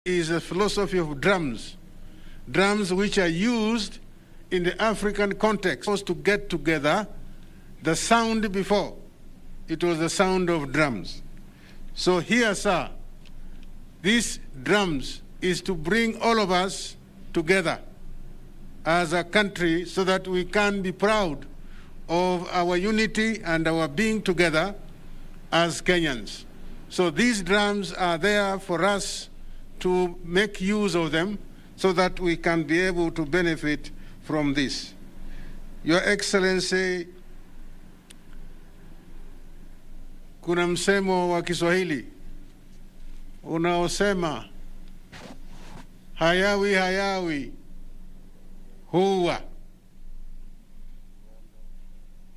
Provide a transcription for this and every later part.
is a philosophy of drums. Drums which are used in the African context. Was to get together the sound before. It was the sound of drums. So here, sir, these drums is to bring all of us together as a country so that we can be proud of our unity and our being together as Kenyans. So these drums are there for us to make use of them so that we can be able to benefit from this. Your Excellency, kuna msemo wa Kiswahili unaosema hayawi hayawi huwa.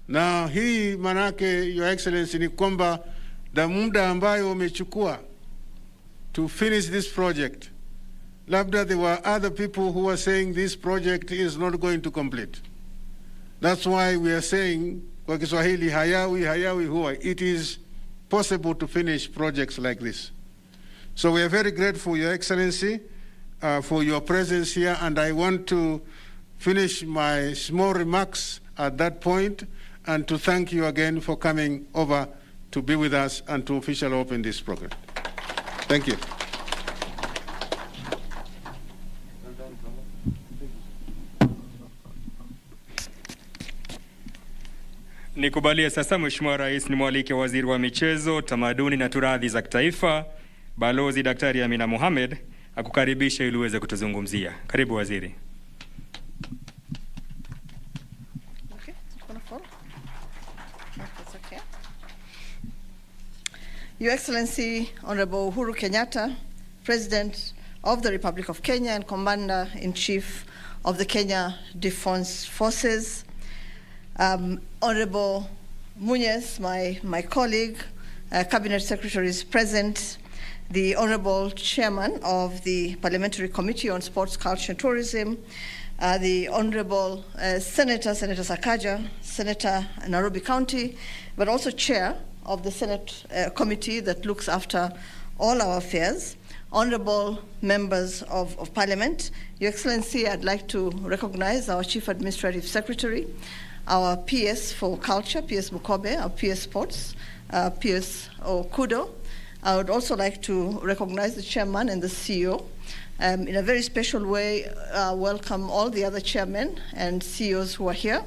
Na hii manake, Your Excellency, ni kwamba the muda ambayo umechukua to finish this project, labda there were other people who were saying this project is not going to complete. That's why we are saying kwa Kiswahili hayawi hayawi huwa. It is possible to finish projects like this. So we are very grateful, Your Excellency, for your presence here, and I want to finish my small remarks at that point and to thank you again for coming over to be with us and to officially open this program. Thank you. Nikubalie sasa Mheshimiwa Rais ni mwalike Waziri wa Michezo, Tamaduni na Turathi za Kitaifa, Balozi Daktari Amina Mohamed akukaribisha ili uweze kutuzungumzia. Karibu waziri. Okay, that's okay. Your Excellency, Honorable Uhuru Kenyatta, President of the Republic of Kenya and Commander-in-Chief of the Kenya Defence Forces, Honorable Munez, my colleague, Cabinet Secretary is present, the Honorable Chairman of the Parliamentary Committee on Sports, Culture and Tourism, the Honorable Senator Sakaja, Senator Nairobi County, but also Chair of the Senate Committee that looks after all our affairs, Honorable Members of Parliament. Your Excellency, I'd like to recognize our Chief Administrative Secretary, our PS for Culture, PS Mukobe, our PS Sports, PS Okudo. I would also like to recognize the Chairman and the CEO. In a very special way, welcome all the other chairmen and CEOs who are here,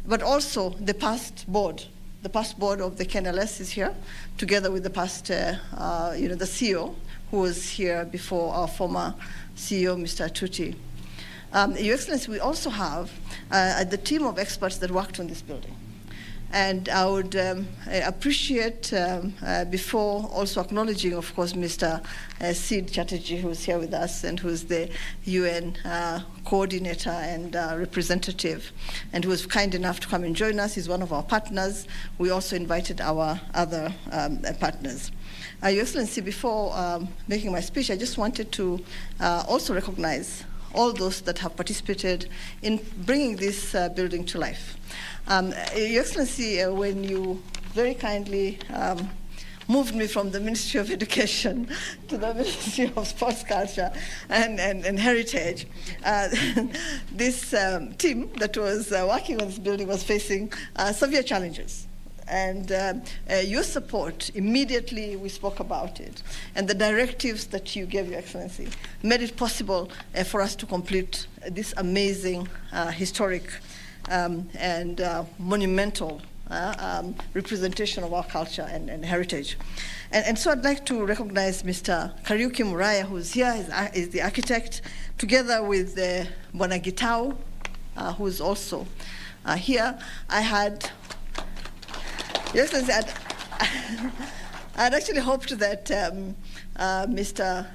but also the past board. The past board of the KNLS is here, together with the past, the CEO, who was here before our former CEO, Mr. Tuti. Your Excellency, we also have the team of experts that worked on this building. And I would appreciate, before also acknowledging, of course, Mr. Sid Chatterjee, who's here with us and who's the UN coordinator and representative, and who was kind enough to come and join us. He's one of our partners. We also invited our other partners. Your Excellency, before making my speech, I just wanted to also recognize all those that have participated in bringing this building to life. Your Excellency, when you very kindly moved me from the Ministry of Education to the Ministry of Sports, Culture and Heritage, this team that was working on this building was facing severe challenges. And your support, immediately we spoke about it, and the directives that you gave, Your Excellency, made it possible for us to complete this amazing, historic, and monumental representation of our culture and heritage. And so I'd like to recognize Mr. Kariuki Muraya, who's here, is the architect, together with Bwana Gitau, who's also here. I had, yes, I'd actually hoped that Mr.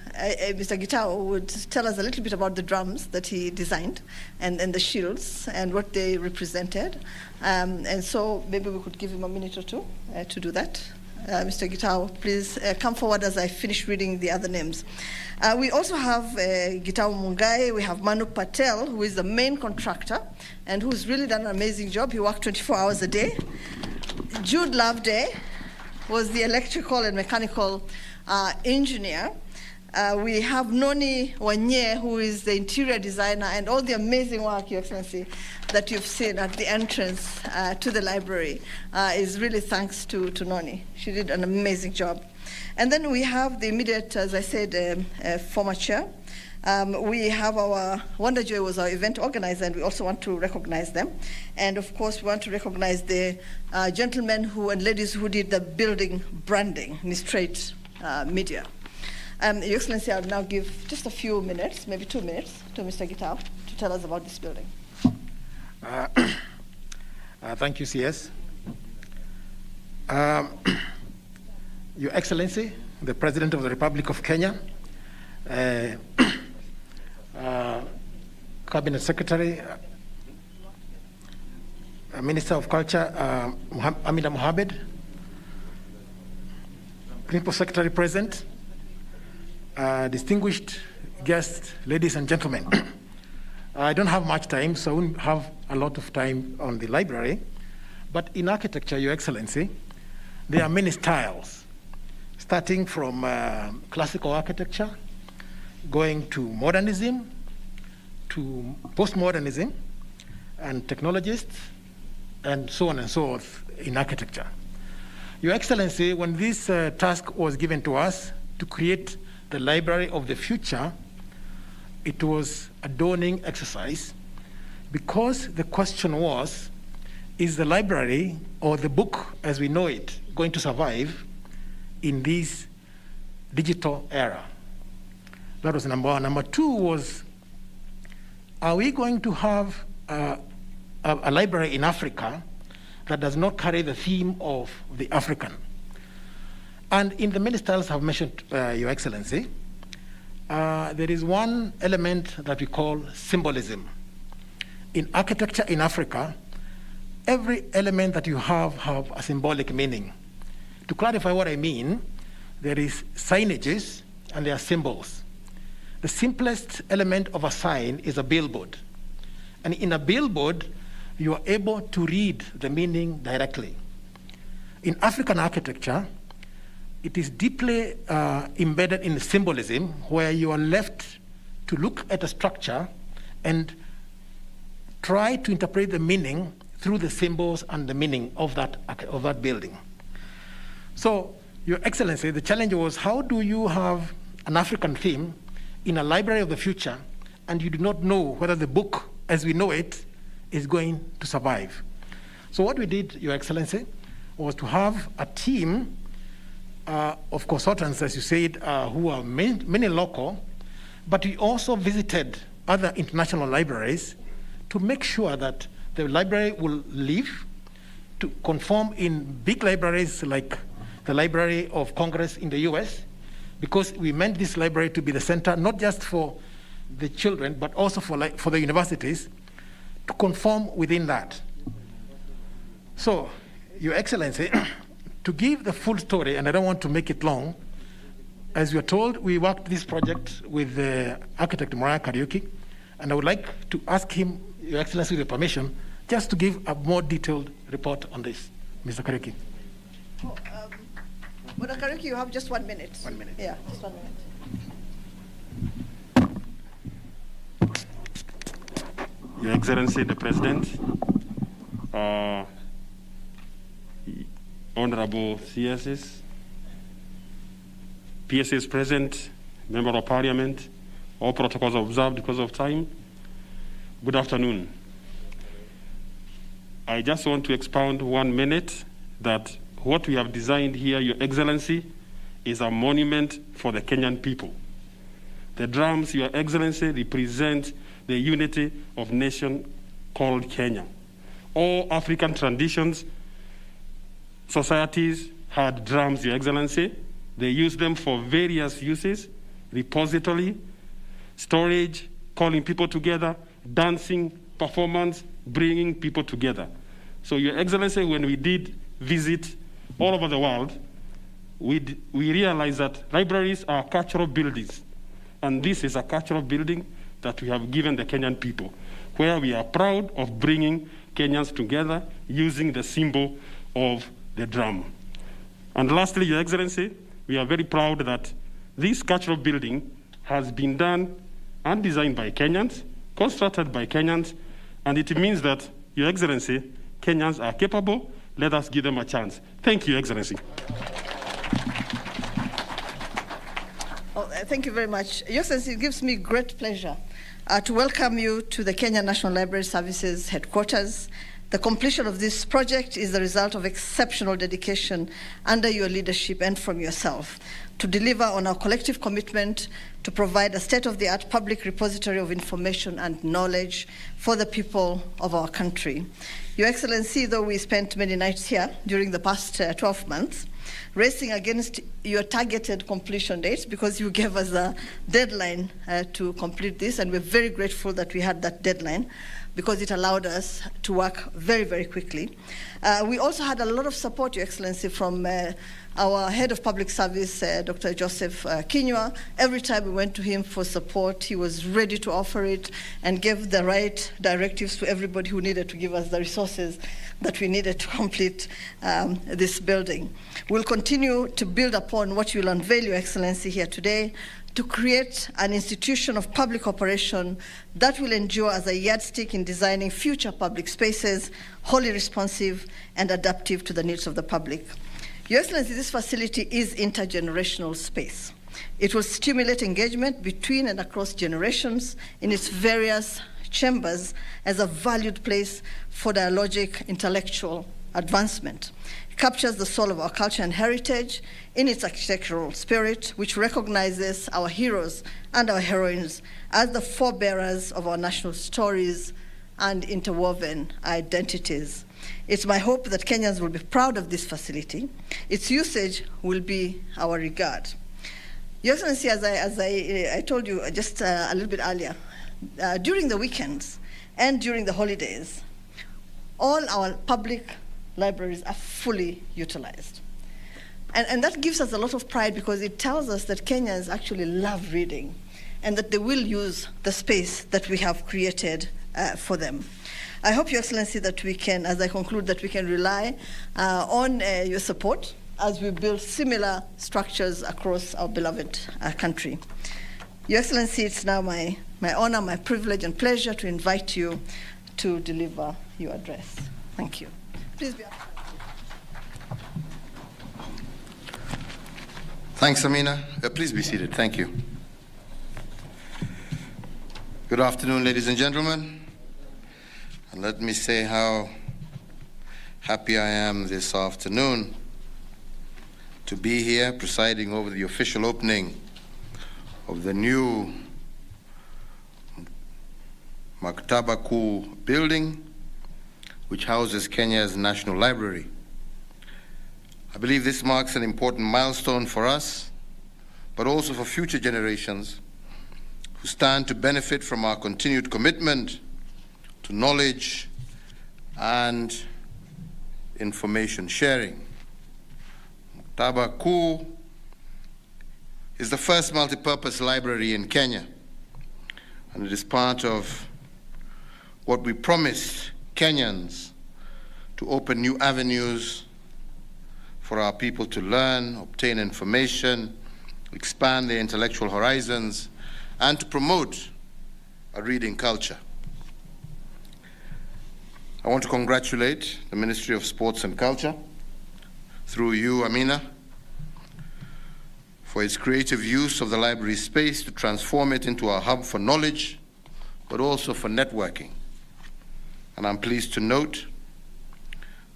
Gitau would tell us a little bit about the drums that he designed and the shields and what they represented. And so maybe we could give him a minute or two to do that. Mr. Gitau, please come forward as I finish reading the other names. We also have Gitau Mungai, we have Manu Patel, who is the main contractor and who's really done an amazing job. He worked 24 hours a day. Jude Loveday was the electrical and mechanical engineer. We have Noni Wanye, who is the interior designer, and all the amazing work, Your Excellency, that you've seen at the entrance to the library is really thanks to Noni. She did an amazing job. And then we have the immediate, as I said, former chair. We have our, Wonder Joy was our event organizer, and we also want to recognize them. And of course, we want to recognize the gentlemen and ladies who did the building branding, Nistrate Media. Your Excellency, I'll now give just a few minutes, maybe 2 minutes, to Mr. Gitau to tell us about this building. Thank you, CS. Your Excellency, the President of the Republic of Kenya, Cabinet Secretary, Minister of Culture, Amina Mohamed, Principal Secretary present, distinguished guests, ladies and gentlemen. I don't have much time, so I won't have a lot of time on the library. But in architecture, Your Excellency, there are many styles, starting from classical architecture, going to modernism, to postmodernism, and technologists, and so on and so forth in architecture. Your Excellency, when this task was given to us to create the Library of the Future, it was a daunting exercise because the question was, is the library or the book as we know it going to survive in this digital era? That was number one. Number two was, are we going to have a library in Africa that does not carry the theme of the African? And in the many styles I've mentioned, Your Excellency, there is one element that we call symbolism. In architecture in Africa, every element that you have a symbolic meaning. To clarify what I mean, there is signages and there are symbols. The simplest element of a sign is a billboard. And in a billboard, you are able to read the meaning directly. In African architecture, it is deeply embedded in symbolism, where you are left to look at a structure and try to interpret the meaning through the symbols and the meaning of that building. So, Your Excellency, the challenge was, how do you have an African theme in a library of the future, and you do not know whether the book, as we know it, is going to survive? So what we did, Your Excellency, was to have a team of consultants, as you said, who are many local, but we also visited other international libraries to make sure that the library will live, to conform in big libraries like the Library of Congress in the US, because we meant this library to be the center, not just for the children, but also for the universities, to conform within that. So, Your Excellency, to give the full story, and I don't want to make it long, as you are told, we worked this project with the architect Mariah Kariuki, and I would like to ask him, Your Excellency, with your permission, just to give a more detailed report on this. Mr. Kariuki. Mr. Kariuki, you have just 1 minute. 1 minute. Yeah, just 1 minute. Your Excellency, the President, Honorable CSs, PSs present, Member of Parliament, all protocols observed because of time. Good afternoon. I just want to expound 1 minute that what we have designed here, Your Excellency, is a monument for the Kenyan people. The drums, Your Excellency, represent the unity of nation called Kenya. All African traditions, societies had drums, Your Excellency. They used them for various uses: repository, storage, calling people together, dancing, performance, bringing people together. So, Your Excellency, when we did visit all over the world, we realized that libraries are cultural buildings. And this is a cultural building that we have given the Kenyan people, where we are proud of bringing Kenyans together using the symbol of the drum. And lastly, Your Excellency, we are very proud that this cultural building has been done and designed by Kenyans, constructed by Kenyans, and it means that, Your Excellency, Kenyans are capable. Let us give them a chance. Thank you, Your Excellency. Thank you very much. Your Excellency, it gives me great pleasure to welcome you to the Kenya National Library Services headquarters. The completion of this project is the result of exceptional dedication under your leadership and from yourself to deliver on our collective commitment to provide a state-of-the-art public repository of information and knowledge for the people of our country. Your Excellency, though we spent many nights here during the past 12 months, racing against your targeted completion dates because you gave us a deadline to complete this, and we're very grateful that we had that deadline because it allowed us to work very, very quickly. We also had a lot of support, Your Excellency, from our head of public service, Dr. Joseph Kinyua. Every time we went to him for support, he was ready to offer it and gave the right directives to everybody who needed to give us the resources that we needed to complete this building. We'll continue to build upon what you'll unveil, Your Excellency, here today, to create an institution of public operation that will endure as a yardstick in designing future public spaces, wholly responsive and adaptive to the needs of the public. Your Excellency, this facility is intergenerational space. It will stimulate engagement between and across generations in its various chambers as a valued place for dialogic intellectual advancement. It captures the soul of our culture and heritage in its architectural spirit, which recognizes our heroes and our heroines as the forebearers of our national stories and interwoven identities. It's my hope that Kenyans will be proud of this facility. Its usage will be our regard. Your Excellency, as I told you just a little bit earlier, during the weekends and during the holidays, all our public libraries are fully utilized. And that gives us a lot of pride because it tells us that Kenyans actually love reading and that they will use the space that we have created for them. I hope, Your Excellency, that we can, as I conclude, that we can rely on your support as we build similar structures across our beloved country. Your Excellency, it's now my honor, my privilege and pleasure to invite you to deliver your address. Thank you. Please be. Thanks, Amina. Please be seated. Thank you. Good afternoon, ladies and gentlemen. And let me say how happy I am this afternoon to be here presiding over the official opening of the new Maktaba Kuu building, which houses Kenya's National Library. I believe this marks an important milestone for us, but also for future generations who stand to benefit from our continued commitment to knowledge and information sharing. Maktaba Kuu is the first multipurpose library in Kenya, and it is part of what we promised Kenyans to open new avenues for our people to learn, obtain information, expand their intellectual horizons, and to promote a reading culture. I want to congratulate the Ministry of Sports and Culture, through you, Amina, for its creative use of the library space to transform it into a hub for knowledge, but also for networking. And I'm pleased to note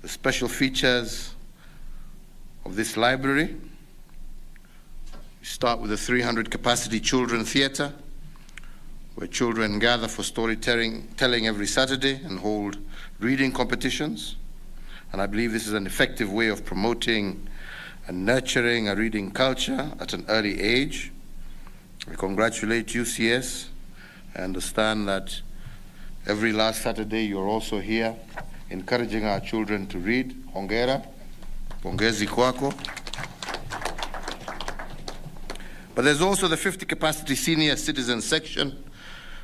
the special features of this library. We start with the 300 capacity children theater, where children gather for storytelling every Saturday and hold reading competitions. And I believe this is an effective way of promoting and nurturing a reading culture at an early age. I congratulate UCS. I understand that every last Saturday you're also here encouraging our children to read. Hongera, pongezi kwako. But there's also the 50 capacity senior citizen section,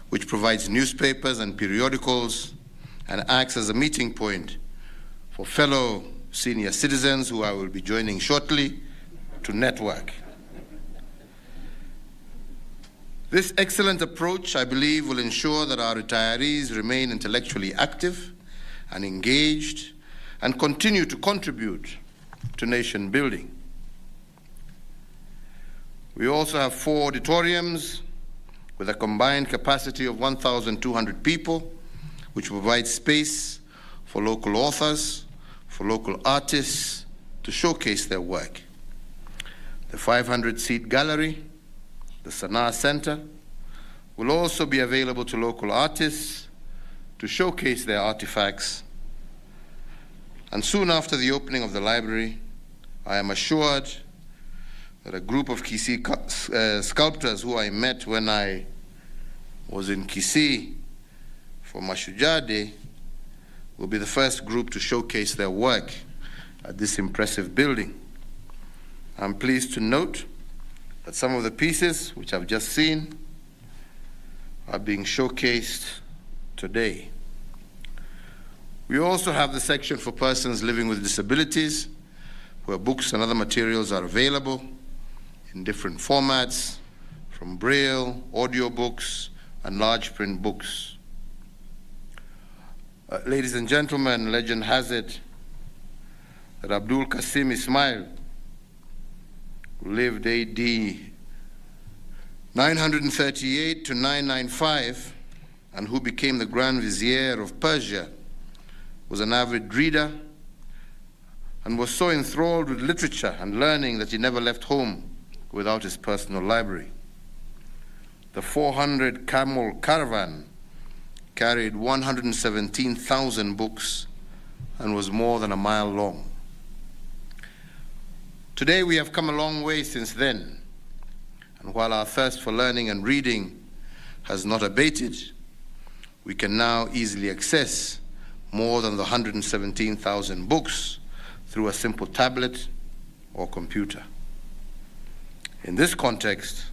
which provides newspapers and periodicals and acts as a meeting point for fellow senior citizens who I will be joining shortly to network. This excellent approach, I believe, will ensure that our retirees remain intellectually active and engaged and continue to contribute to nation building. We also have 4 auditoriums with a combined capacity of 1,200 people, which provide space for local authors, for local artists to showcase their work. The 500-seat gallery, the Sanaa Center, will also be available to local artists to showcase their artifacts. And soon after the opening of the library, I am assured that a group of Kisii sculptors who I met when I was in Kisii for Mashujaa Day will be the first group to showcase their work at this impressive building. I'm pleased to note that some of the pieces which I've just seen are being showcased today. We also have the section for persons living with disabilities, where books and other materials are available in different formats, from Braille, audiobooks, and large print books. Ladies and gentlemen, legend has it that Abdul Qasim Ismail, who lived AD 938 to 995, and who became the Grand Vizier of Persia, was an avid reader and was so enthralled with literature and learning that he never left home without his personal library. The 400 camel caravan carried 117,000 books and was more than a mile long. Today we have come a long way since then, and while our thirst for learning and reading has not abated, we can now easily access more than the 117,000 books through a simple tablet or computer. In this context,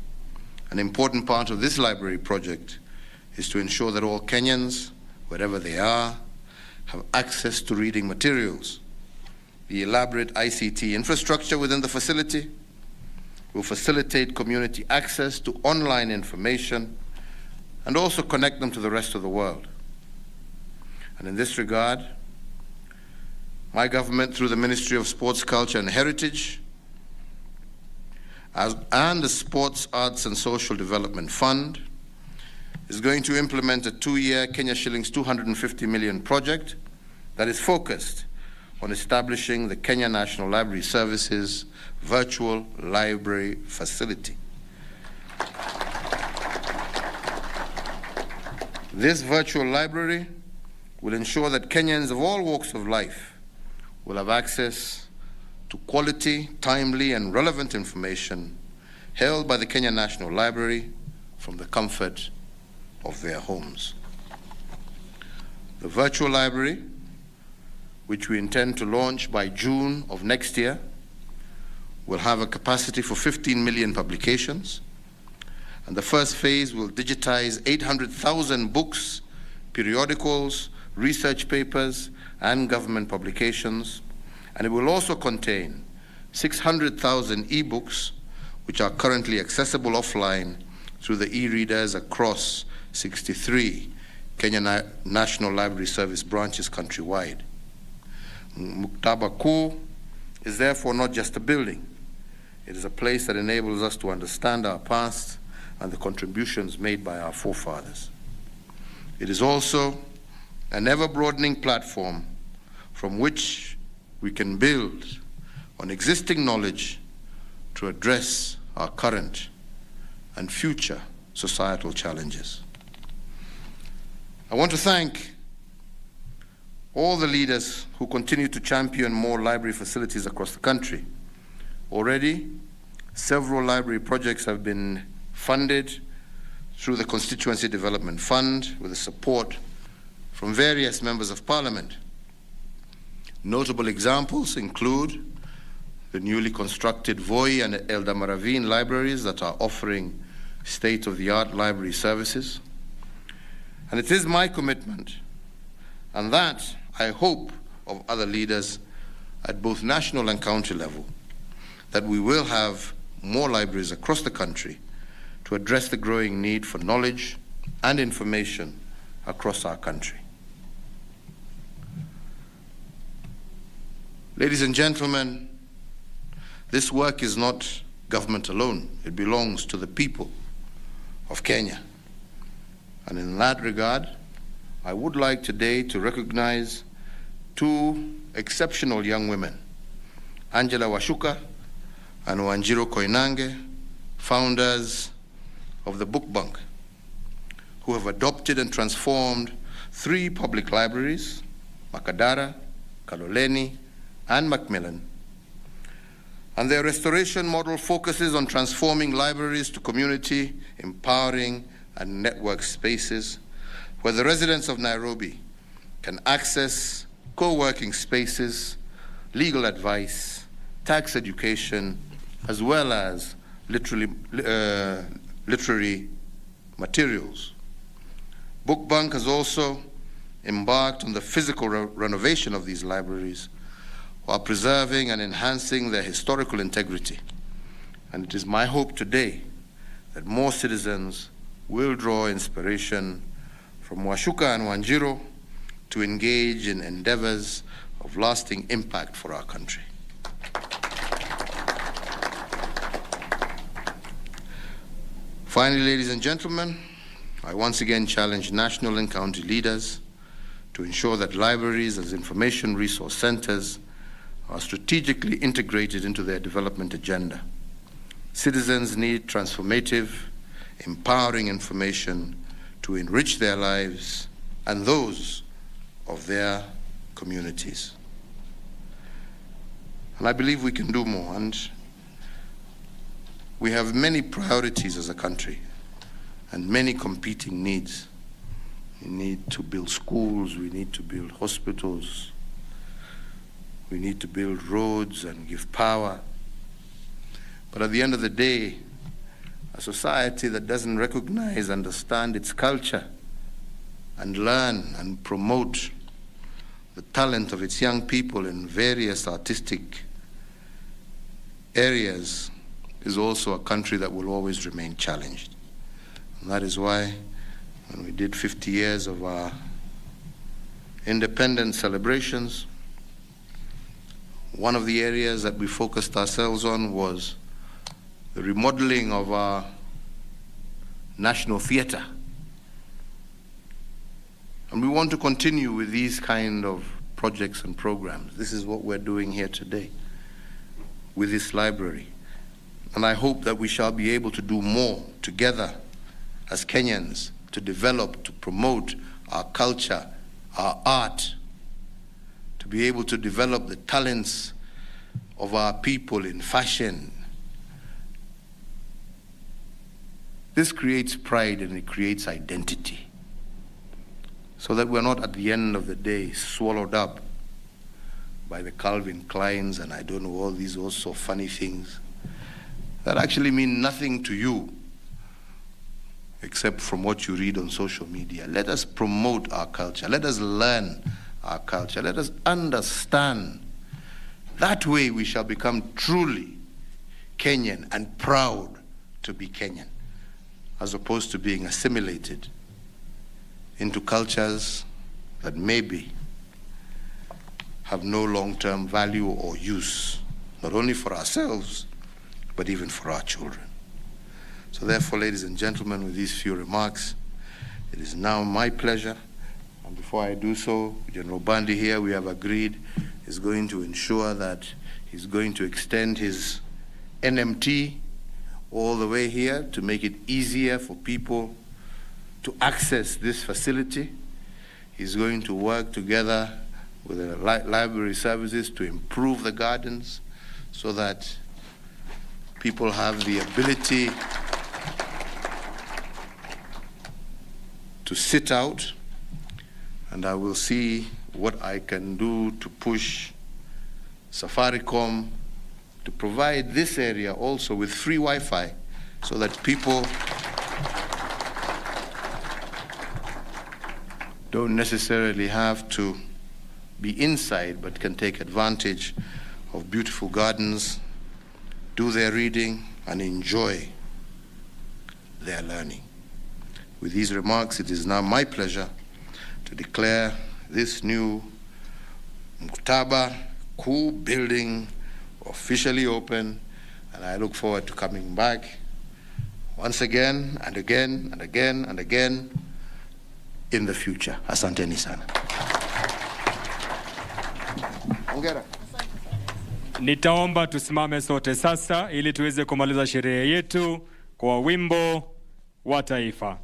an important part of this library project is to ensure that all Kenyans, wherever they are, have access to reading materials. The elaborate ICT infrastructure within the facility will facilitate community access to online information and also connect them to the rest of the world. And in this regard, my government, through the Ministry of Sports, Culture and Heritage, and the Sports, Arts and Social Development Fund, is going to implement a 2-year Kenya shillings 250 million project that is focused on establishing the Kenya National Library Services virtual library facility. This virtual library will ensure that Kenyans of all walks of life will have access to quality, timely, and relevant information held by the Kenya National Library from the comfort of their homes. The virtual library, which we intend to launch by June of next year, will have a capacity for 15 million publications, and the first phase will digitize 800,000 books, periodicals, research papers, and government publications, and it will also contain 600,000 e-books, which are currently accessible offline through the e-readers across 63 Kenya National Library Service branches countrywide. Maktaba Kuu is therefore not just a building. It is a place that enables us to understand our past and the contributions made by our forefathers. It is also an ever-broadening platform from which we can build on existing knowledge to address our current and future societal challenges. I want to thank all the leaders who continue to champion more library facilities across the country. Already, several library projects have been funded through the Constituency Development Fund with the support from various members of Parliament. Notable examples include the newly constructed Voi and Eldamaravine libraries that are offering state-of-the-art library services. And it is my commitment, and that I hope of other leaders at both national and county level, that we will have more libraries across the country to address the growing need for knowledge and information across our country. Ladies and gentlemen, this work is not government alone. It belongs to the people of Kenya. And in that regard, I would like today to recognize two exceptional young women, Angela Washuka and Wanjiro Koinange, founders of the Book Bank, who have adopted and transformed 3 public libraries, Makadara, Kaloleni, and Macmillan. And their restoration model focuses on transforming libraries to community, empowering, and network spaces where the residents of Nairobi can access co-working spaces, legal advice, tax education, as well as literary materials. Book Bank has also embarked on the physical renovation of these libraries while preserving and enhancing their historical integrity. And it is my hope today that more citizens will draw inspiration from Washuka and Wanjiro to engage in endeavors of lasting impact for our country. Finally, ladies and gentlemen, I once again challenge national and county leaders to ensure that libraries as information resource centers are strategically integrated into their development agenda. Citizens need transformative, empowering information to enrich their lives and those of their communities. And I believe we can do more, and we have many priorities as a country and many competing needs. We need to build schools, we need to build hospitals, we need to build roads and give power. But at the end of the day, a society that doesn't recognize, understand its culture, and learn and promote the talent of its young people in various artistic areas is also a country that will always remain challenged. And that is why when we did 50 years of our independence celebrations, one of the areas that we focused ourselves on was the remodeling of our National Theatre. And we want to continue with these kind of projects and programs. This is what we're doing here today with this library. And I hope that we shall be able to do more together as Kenyans to develop, to promote our culture, our art, to be able to develop the talents of our people in fashion. This creates pride and it creates identity, so that we're not at the end of the day swallowed up by the Calvin Kleins and I don't know, all these also funny things that actually mean nothing to you except from what you read on social media. Let us promote our culture. Let us learn our culture. Let us understand. That way we shall become truly Kenyan and proud to be Kenyan, as opposed to being assimilated into cultures that maybe have no long-term value or use, not only for ourselves, but even for our children. So therefore, ladies and gentlemen, with these few remarks, it is now my pleasure, and before I do so, General Bandi here, we have agreed, is going to ensure that he's going to extend his NMT all the way here to make it easier for people to access this facility. He's going to work together with the library services to improve the gardens so that people have the ability to sit out, and I will see what I can do to push Safaricom to provide this area also with free Wi-Fi so that people don't necessarily have to be inside but can take advantage of beautiful gardens, do their reading, and enjoy their learning. With these remarks, it is now my pleasure to declare this new Maktaba Kuu building officially open, and I look forward to coming back once again and again and again and again in the future. Asanteni sana. Hongera. Nitaomba tusimame sote sasa ili tuweze kumaliza sherehe yetu kwa wimbo wa taifa.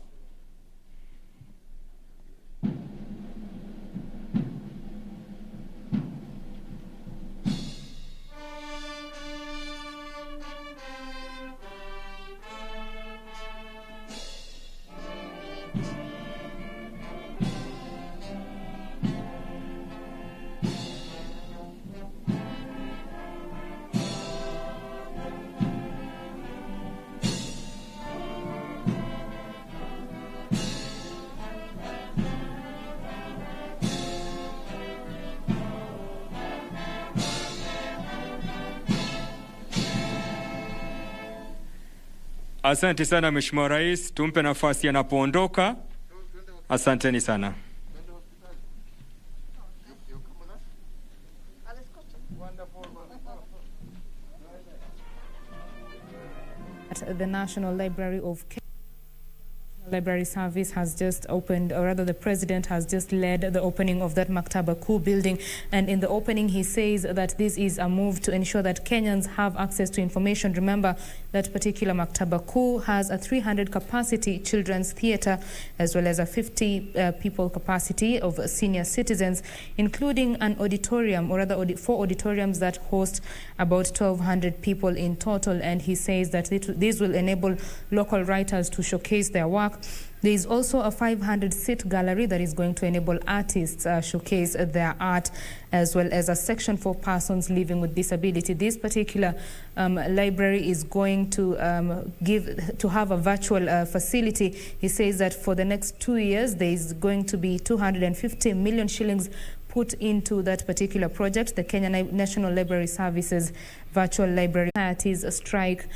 Asante sana Mheshimiwa Rais, tumpe nafasi anapoondoka. Asanteni sana. At the National Library of Kenya. Library Service has just opened, or rather the President has just led the opening of that Maktaba Kuu building. And in the opening, he says that this is a move to ensure that Kenyans have access to information. Remember, that particular Maktaba Kuu has a 300 capacity children's theatre, as well as a 50 people capacity of senior citizens, including an auditorium, or rather 4 auditoriums that host about 1,200 people in total. And he says that this will enable local writers to showcase their work. There is also a 500-seat gallery that is going to enable artists showcase their art, as well as a section for persons living with disability. This particular library is going to have a virtual facility. He says that for the next 2 years, there is going to be 250 million shillings put into that particular project. The Kenya National Library Services Virtual Library Society's strike